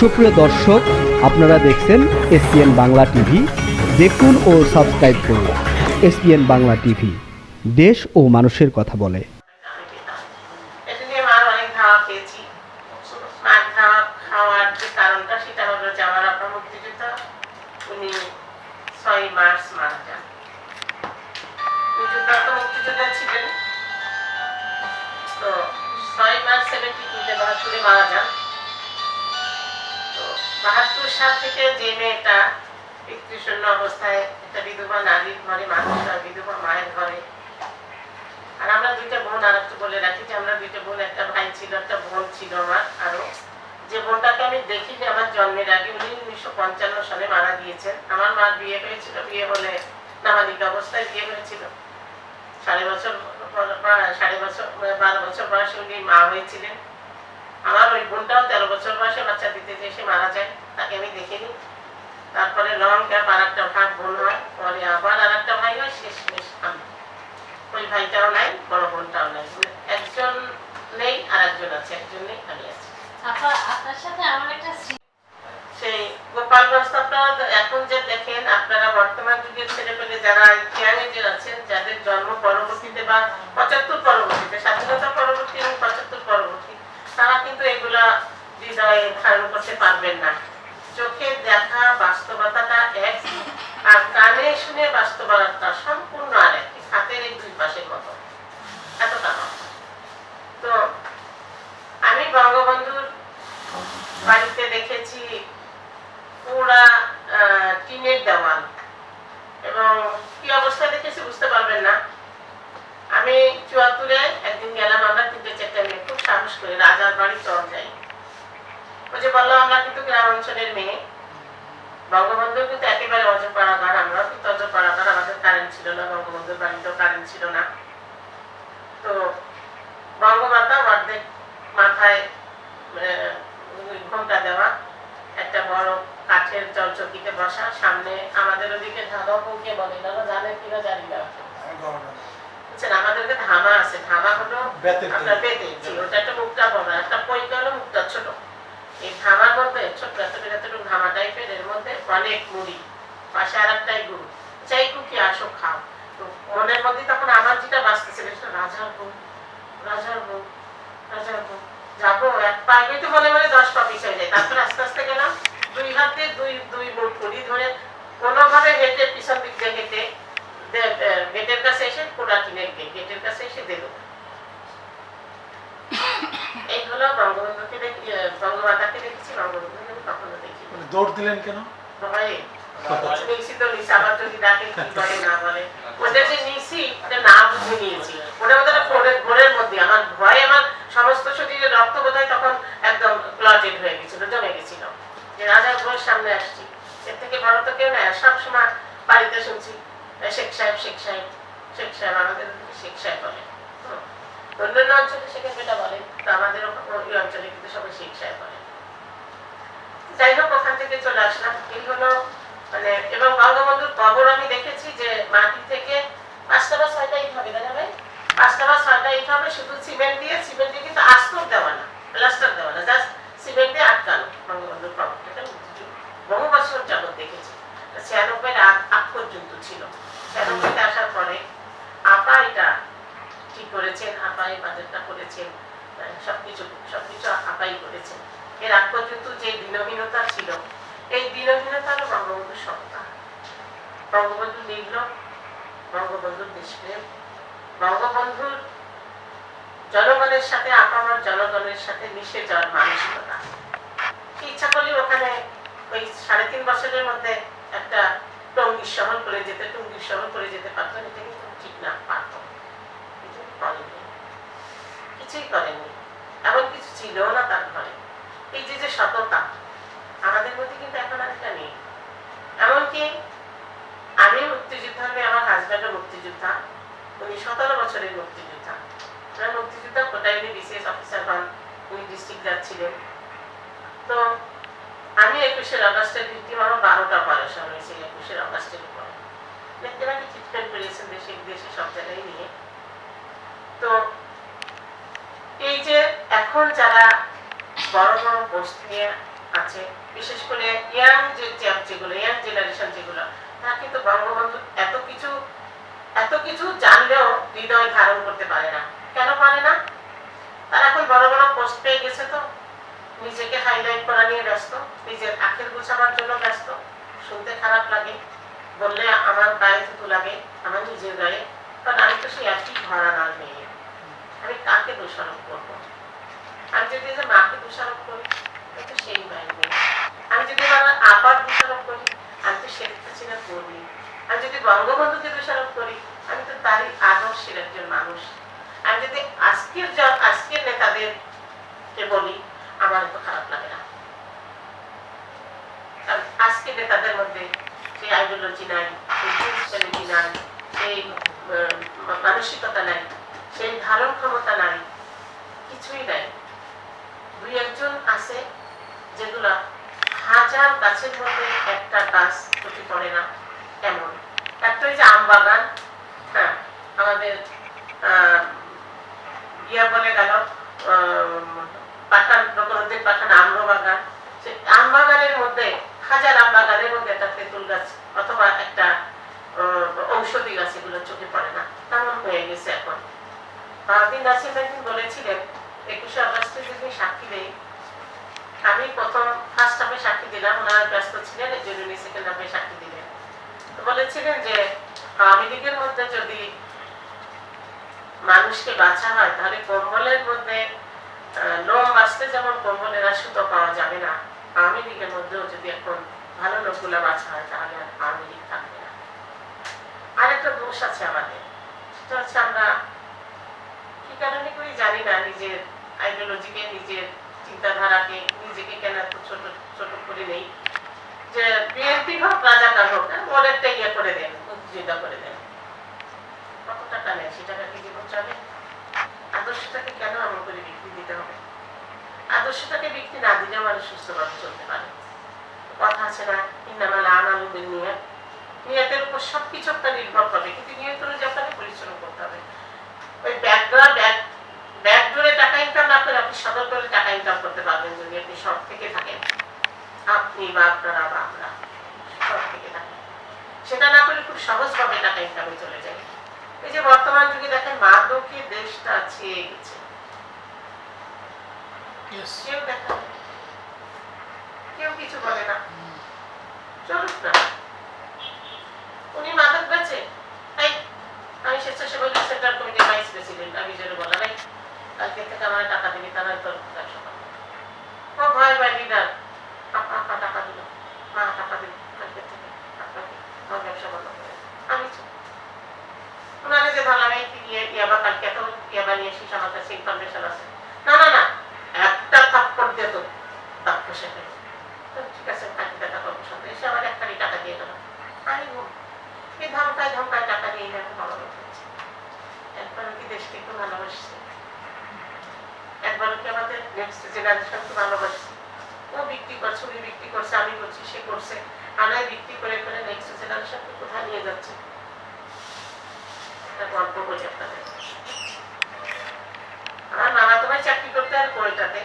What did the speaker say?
সুপ্রিয় দর্শক, আপনারা দেখছেন এসপিএন বাংলা টিভি। দেখুন ও সাবস্ক্রাইব করুন এসপিএন বাংলা টিভি, দেশ ও মানুষের কথা বলে। খাওয়ার যে কারণটা সেটা হলো যে আমার আপনার মুক্তিযোদ্ধা উনি 6 মার্চ মারা যান। মুক্তিযোদ্ধা ছিলেন, তো 6 মার্চ 72-তে 72-এ মারা যান। তো 72 সাল থেকে যে মেয়েটা পিতৃশূন্য অবস্থায় একটা বিধবা নারীর ঘরে মানুষ হয়, বিধবা মায়ের ঘরে। আর আমরা দুইটা বোন, আর একটু বলে রাখি যে আমরা দুইটা বোন, একটা ভাই ছিল, একটা বোন ছিল আমার। আরো যে বোনটাকে আমি দেখি যে আমার জন্মের আগে, উনি 1955 সালে মারা গিয়েছেন। আমার মা বিয়ে হয়েছিল, বিয়ে হলে নাবালিকা অবস্থায় বিয়ে হয়েছিল। 12 বছর বয়সে উনি মা হয়েছিলেন। আমার ওই বোনটাও 13 বছর বয়সে বাচ্চা দিতে যে এসে মারা যায়, তাকে আমি দেখিনি। তারপরে লং গ্যাপ আর একটা ভাগ বোন হয়, পরে আবার আর একটা ভাই হয়, শেষমেশ আমি। ওই ভাইটাও নাই, বড় বোনটাও নাই, একজন নেই আর একজন আছে, একজন নেই, আমি আছি। আপনার সাথে আমার একটা সেই গোপালগঞ্জ আপনারা এখন যে দেখেন, আপনারা বর্তমান যুগের ছেলেপেলে যারা ইয়াং এজের আছেন, যাদের জন্ম পরবর্তীতে বা 75 পরবর্তীতে, স্বাধীনতা পরবর্তী এবং 75 পরবর্তী, তারা কিন্তু এগুলা হৃদয়ে ধারণ করতে পারবেন না। চোখে দেখা বাস্তবতাটা এক, আর কানে শুনে বাস্তবতাটা সম্পূর্ণ আরেক, হাতের এই দুই পাশের মতো, এতটা নয়। তো আমি বঙ্গবন্ধুর বাড়িতে দেখেছি পুরা টিনের দেওয়াল, এবং কি অবস্থা দেখেছি বুঝতে পারবেন না। আমি 74-এ একদিন গেলাম, আমরা 3-4টা মেয়ে খুব সাহস করে রাজার বাড়ি চল যাই। ওই যে বললাম আমরা কিন্তু গ্রাম অঞ্চলের মেয়ে, বঙ্গবন্ধু কিন্তু একেবারে অজপাড়াগার, আমরাও কিন্তু অজপাড়াগার, আমাদের কারেন্ট ছিল না, বঙ্গবন্ধুর বাড়িতেও কারেন্ট ছিল না। তো বঙ্গমাতা অর্ধেক মাথায় ঘোমটা দেওয়া, একটা বড় কাঠের চলচকিতে বসা, সামনে আমাদের ওদিকে ধামা বলকে বলে, দাদা জানেন কিনা জানি না, আমাদেরকে ধামা আছে। ধামা হলো আপনার বেতে ছিল, ওটা একটা মুখটা বড়, একটা পৈকা হলো মুখটা ছোট। এই ধামার মধ্যে ছোট্ট এতটুকু ধামা টাইপের, এর মধ্যে অনেক মুড়ি, পাশে আর একটাই গুড়, চাই কুকি আসো খাও। তো মনের মধ্যে তখন আমার যেটা বাঁচতেছিল, সেটা রাজার বউ, রাজার বউ, রাজার বউ, যাবো এক পায়ে তো মনে মনে 10 পা পিছিয়ে যায়। তারপর আস্তে আস্তে গেলাম, দুই হাতে দুই মুঠ মুড়ি ধরে কোনোভাবে হেঁটে, পিছন দিক দিয়ে হেঁটে গেটের কাছে এসে, পোড়া টিনের গেটের কাছে এসে দিল। এই হলো বঙ্গবন্ধুকে দেখি, বঙ্গমাতাকে দেখেছি, বঙ্গবন্ধুকে আমি কখনো দেখি। দৌড় দিলেন কেন? ভয়ে নিয়েছি তো নিয়েছি, আবার যদি ডাকে কি করে না বলে। ওটা যে নিয়েছি ওটা না বুঝে নিয়েছি, ওটা মধ্যে ঘোরের মধ্যে আমার ভয়ে আমার সমস্ত শরীরে রক্ত বোধহয় তখন একদম ক্লটেড হয়ে গেছিল, জমে গেছিল, যে রাজার বউয়ের সামনে আসছি। এর থেকে বড় তো কেউ না। সবসময় বাড়িতে শুনছি শেখ সাহেব, শেখ সাহেব, শেখ সাহেব, আমাদের শেখ সাহেব বলে। অন্যান্য অঞ্চলে শেখের বেটা বলে, তো আমাদের ওই অঞ্চলে কিন্তু সবাই শেখ সাহেব বলে। যাই হোক, ওখান থেকে চলে আসলাম। এই হলো মানে, এবং বঙ্গবন্ধুর কবর আমি দেখেছি যে মাটি থেকে 5টা বা 6টা ইট হবে, দাদা ভাই, 5টা বা 6টা ইট হবে, শুধু সিমেন্ট দিয়ে কিন্তু আস্তর দেওয়া না, প্লাস্টার দেওয়া না, জাস্ট সিমেন্ট দিয়ে আটকানো বঙ্গবন্ধুর কবরটা। বহু বছর যাবত দেখেছি। 96-এর আগ পর্যন্ত ছিল। 96-তে আসার পরে আপা এটা ঠিক করেছেন, আপাই বাজেটটা করেছেন, সবকিছু আপাই করেছেন। এর আগ পর্যন্ত যে দীনহীনতা ছিল, এই দীনহীনতা হলো বঙ্গবন্ধুর সত্তা, বঙ্গবন্ধুর নির্লোভ, বঙ্গবন্ধুর দেশপ্রেম, বঙ্গবন্ধুর জনগণের সাথে, আপামর জনগণের সাথে মিশে যাওয়ার মানসিকতা। ইচ্ছা করলে ওখানে ওই 3.5 বছরের মধ্যে একটা টঙ্গির শহর করে যেতে পারত, এটা কিন্তু ঠিক না, পারত, কিছুই করেননি, এমন কিছু ছিল না তার ঘরে। এই যে সততা আমাদের মধ্যে কিন্তু এখন আর এটা নেই। এমনকি আমি মুক্তিযোদ্ধা, আমার হাজব্যান্ডও মুক্তিযোদ্ধা, উনি 17 বছরের মুক্তিযোদ্ধা। মুক্তিযোদ্ধা কোটায় বিসিএস অফিসার হন, উনি ডিস্ট্রিক্ট যাচ্ছিলেন। তো আমি 21শে আগস্টের ভিত্তিম, আমার 12টা পড়াশোনা হয়েছে 21শে আগস্টের উপরে। দেখতে পাচ্ছি ট্রিটমেন্ট করেছেন দেশে বিদেশে সব জায়গায় নিয়ে। তো এই যে এখন যারা বড় বড় পোস্ট নিয়ে আছে, বিশেষ করে ইয়াং যে যেগুলো ইয়াং জেনারেশন যেগুলো, তারা কিন্তু বঙ্গবন্ধু এত কিছু জানলেও হৃদয় ধারণ করতে পারে না। কেন পারে না? তারা এখন বড় বড় পোস্ট পেয়ে গেছে, তো নিজেকে হাইলাইট করা নিয়ে ব্যস্ত, নিজের আখের গুছাবার জন্য ব্যস্ত। শুনতে খারাপ লাগে, বললে আমার গায়ে থুতু লাগে, আমার নিজের গায়ে, কারণ আমি তো সেই একই ঘরানার মেয়ে। আমি কাকে দোষারোপ করবো? আমি যদি যে মাকে দোষারোপ করি, আমি তো সেই মায়ের মেয়ে। আমি যদি আমার আপার দোষারোপ করি, আমি তো শেখ হাসিনার কর্মী। আমি যদি বঙ্গবন্ধুকে দোষারোপ করি, আমি তো তারই আদর্শের একজন মানুষ। আমি যদি আজকের নেতাদেরকে বলি, আমার তো খারাপ লাগে না। কারণ আজকের নেতাদের মধ্যে সেই আইডিওলজি নাই, সেই প্রিন্সিপালিটি নাই, সেই মানসিকতা নাই, সেই ধারণ ক্ষমতা নাই, কিছুই নাই। দুই একজন আছে যেগুলা হাজার গাছের মধ্যে একটা গাছ ক্ষতি করে না, এমন একটা। ওই যে আম বাগান, হ্যাঁ, আমাদের ইয়া বলে গেল পাঠান নগরদের পাঠান আম্র বাগান, সে আম বাগানের মধ্যে হাজার আম বাগানের মধ্যে একটা তেঁতুল গাছ অথবা একটা ঔষধি গাছ, এগুলো চোখে পড়ে না, তেমন হয়ে গেছে এখন। বারদিন নাসিম একদিন বলেছিলেন 21শে আগস্টে যদি সাক্ষী দেই, আমি প্রথম ফার্স্ট হাফে সাক্ষী দিলাম, ওনারা ব্যস্ত ছিলেন, এই জন্য সেকেন্ড হাফে সাক্ষী দিলেন। বলেছিলেন যে আওয়ামী লীগের মধ্যে যদি মানুষকে বাঁচা হয়, তাহলে কম্বলের মধ্যে লোম বাঁচতে যেমন কম্বলের আর সুতো পাওয়া যাবে না, আওয়ামী লীগের মধ্যেও যদি এখন ভালো লোকগুলা বাঁচা হয়, তাহলে আর আওয়ামী লীগ থাকবে না। আর একটা দোষ আছে আমাদের, সেটা হচ্ছে আমরা কি কারণে করি জানি না, নিজের আইডিওলজিকে, নিজের চিন্তাধারাকে, নিজেকে কেন এত ছোট ছোট করে নেই, যে বিএনপি হোক রাজাকার হোক, ওর একটা ইয়ে করে দেন, মুক্তিযোদ্ধা করে দেন, কত টাকা নেয়, সে টাকা কি জীবন চলে? আদর্শটাকে কেন এমন করে বিক্রি দিতে হবে? আদর্শটাকে বিক্রি না দিলে মানুষ সুস্থভাবে চলতে পারে। কথা আছে না, ইন্নামাল আমালু বিন্নিয়াত, নিয়তের উপর সবকিছু একটা নির্ভর করবে, কিন্তু নিয়ত অনুযায়ী আপনাকে পরিশ্রম করতে হবে। ওই ব্যাকডোরে টাকা ইনকাম না করে আপনি সদর করে টাকা ইনকাম করতে পারবেন, যদি আপনি সব থেকে থাকেন, আপনি বা আপনারা বা আমরা সব থেকে থাকেন। সেটা না করে খুব সহজভাবে টাকা ইনকামে চলে যায়। এই যে বর্তমান যুগে দেখেন মাদকে দেশটা ছেয়ে গেছে, কেউ দেখা কেউ কিছু বলে না, চলুক না, উনি মাদক বেচে। তাই আমি স্বেচ্ছাসেবক সেন্ট্রাল কমিটির ভাইস প্রেসিডেন্ট, আমি যেটা বললাম, এই কালকে থেকে আমার টাকা দিবি, তারা তোর ব্যবসা করবে। ও ভয় পায় লিডার, আপা টাকা দিল, মা টাকা দিল, কালকে থেকে আপনাকে আমার ব্যবসা বন্ধ করে। আমি ওনারে যে ভালো আমি ইয়াবা কালকে এত ইয়াবা নিয়ে এসেছি, আমার কাছে ইনফরমেশন আছে, না না না, একটা থাপ্পড় দিয়ে তো দাঁত বসে ফেলে, ঠিক আছে কালকে দেখা করবো সাথে, এসে আমার একটারই টাকা দিয়ে গেল। আমি এই ধমকায় ধমকায় টাকা দিয়ে এরকম ভালো হচ্ছে। একবারও কি দেশকে একটু ভালোবাসছে? একবারও কি আমাদের নেক্সট জেনারেশনকে ভালোবাসছে? ও বিক্রি করছে, উনি বিক্রি করছে, আমি করছি, সে করছে, আনায় বিক্রি করে করে নেক্সট জেনারেশনকে কোথায় নিয়ে যাচ্ছে? গল্প বলি আপনাদের। আমার মামা তোমায় চাকরি করতে আর কোয়েটাতে,